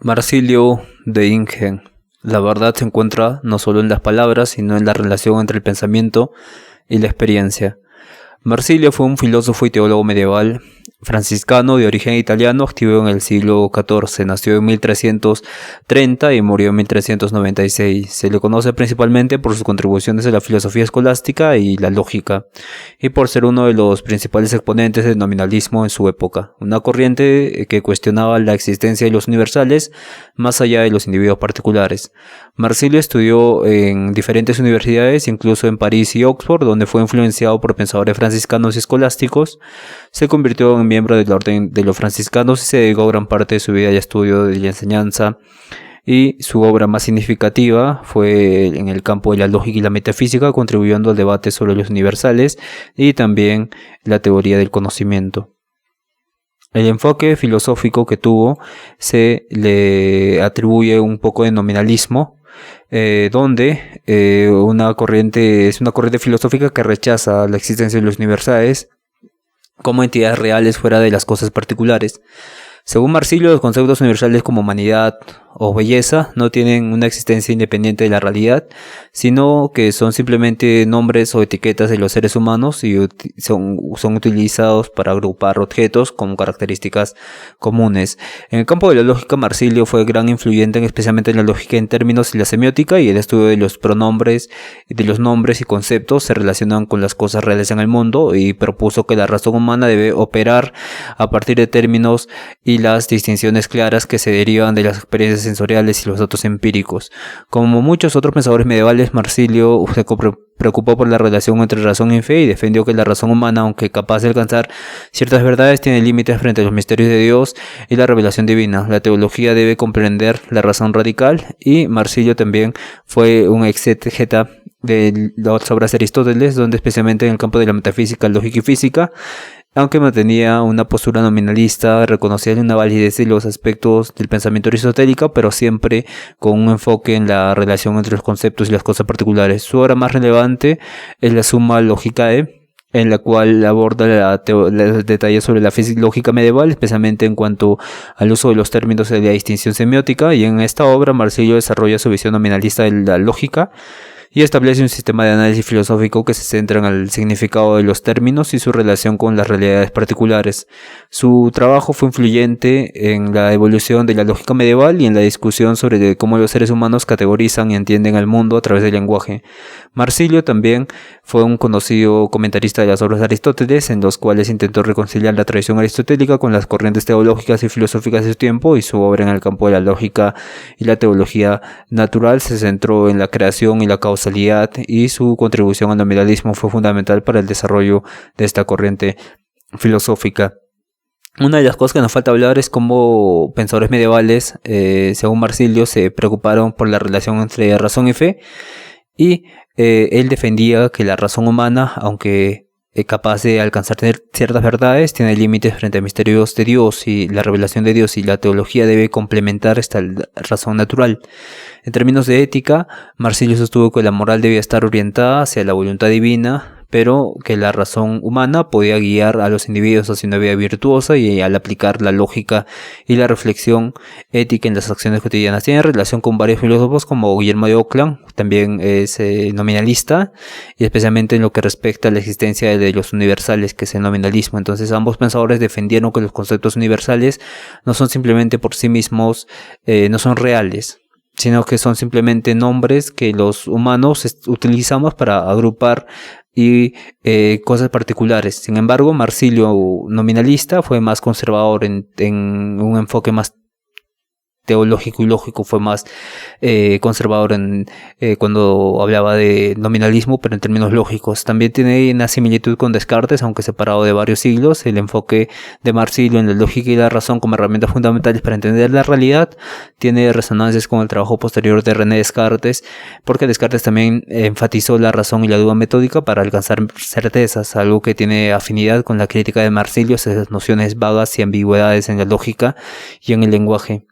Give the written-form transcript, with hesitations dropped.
Marsilio de Ingen. La verdad se encuentra no solo en las palabras, sino en la relación entre el pensamiento y la experiencia. Marsilio fue un filósofo y teólogo medieval franciscano de origen italiano, activo en el siglo XIV. Nació en 1330 y murió en 1396. Se le conoce principalmente por sus contribuciones a la filosofía escolástica y la lógica, y por ser uno de los principales exponentes del nominalismo en su época, una corriente que cuestionaba la existencia de los universales más allá de los individuos particulares. Marsilio estudió en diferentes universidades, incluso en París y Oxford, donde fue influenciado por pensadores franciscanos y escolásticos. Se convirtió en miembro de la orden de los franciscanos y se dedicó gran parte de su vida al estudio de la enseñanza, y su obra más significativa fue en el campo de la lógica y la metafísica, contribuyendo al debate sobre los universales y también la teoría del conocimiento. El enfoque filosófico que tuvo se le atribuye un poco de nominalismo, donde es una corriente filosófica que rechaza la existencia de los universales como entidades reales fuera de las cosas particulares. Según Marsilio, los conceptos universales como humanidad o belleza no tienen una existencia independiente de la realidad, sino que son simplemente nombres o etiquetas de los seres humanos y son utilizados para agrupar objetos con características comunes. En el campo de la lógica, Marsilio fue gran influyente, especialmente en la lógica en términos y la semiótica, y el estudio de los pronombres, de los nombres y conceptos se relacionan con las cosas reales en el mundo, y propuso que la razón humana debe operar a partir de términos y las distinciones claras que se derivan de las experiencias sensoriales y los datos empíricos. Como muchos otros pensadores medievales, Marsilio se preocupó por la relación entre razón y fe y defendió que la razón humana, aunque capaz de alcanzar ciertas verdades, tiene límites frente a los misterios de Dios y la revelación divina. La teología debe comprender la razón radical, y Marsilio también fue un exégeta de las obras de Aristóteles, donde especialmente en el campo de la metafísica, lógica y física, aunque mantenía una postura nominalista, reconocía una validez de los aspectos del pensamiento aristotélico, pero siempre con un enfoque en la relación entre los conceptos y las cosas particulares. Su obra más relevante es la Summa Logicae, en la cual aborda los detalles sobre la física lógica medieval, especialmente en cuanto al uso de los términos de la distinción semiótica, y en esta obra Marsilio desarrolla su visión nominalista de la lógica y establece un sistema de análisis filosófico que se centra en el significado de los términos y su relación con las realidades particulares. Su trabajo fue influyente en la evolución de la lógica medieval y en la discusión sobre cómo los seres humanos categorizan y entienden el mundo a través del lenguaje. Marsilio también fue un conocido comentarista de las obras de Aristóteles, en los cuales intentó reconciliar la tradición aristotélica con las corrientes teológicas y filosóficas de su tiempo, y su obra en el campo de la lógica y la teología natural se centró en la creación y la causalidad, y su contribución al nominalismo fue fundamental para el desarrollo de esta corriente filosófica. Una de las cosas que nos falta hablar es cómo pensadores medievales, según Marsilio, se preocuparon por la relación entre razón y fe, y él defendía que la razón humana, aunque capaz de alcanzar ciertas verdades, tiene límites frente a misterios de Dios y la revelación de Dios, y la teología debe complementar esta razón natural. En términos de ética, Marsilio sostuvo que la moral debía estar orientada hacia la voluntad divina, pero que la razón humana podía guiar a los individuos hacia una vida virtuosa, y al aplicar la lógica y la reflexión ética en las acciones cotidianas. Tiene relación con varios filósofos como Guillermo de Ockham, también es nominalista, y especialmente en lo que respecta a la existencia de los universales, que es el nominalismo. Entonces ambos pensadores defendieron que los conceptos universales no son simplemente por sí mismos, no son reales, sino que son simplemente nombres que los humanos utilizamos para agrupar y cosas particulares. Sin embargo, Marsilio, nominalista, fue más conservador en un enfoque más teológico y lógico, fue más conservador cuando hablaba de nominalismo, pero en términos lógicos. También tiene una similitud con Descartes, aunque separado de varios siglos. El enfoque de Marsilio en la lógica y la razón como herramientas fundamentales para entender la realidad tiene resonancias con el trabajo posterior de René Descartes, porque Descartes también enfatizó la razón y la duda metódica para alcanzar certezas, algo que tiene afinidad con la crítica de Marsilio, esas nociones vagas y ambigüedades en la lógica y en el lenguaje.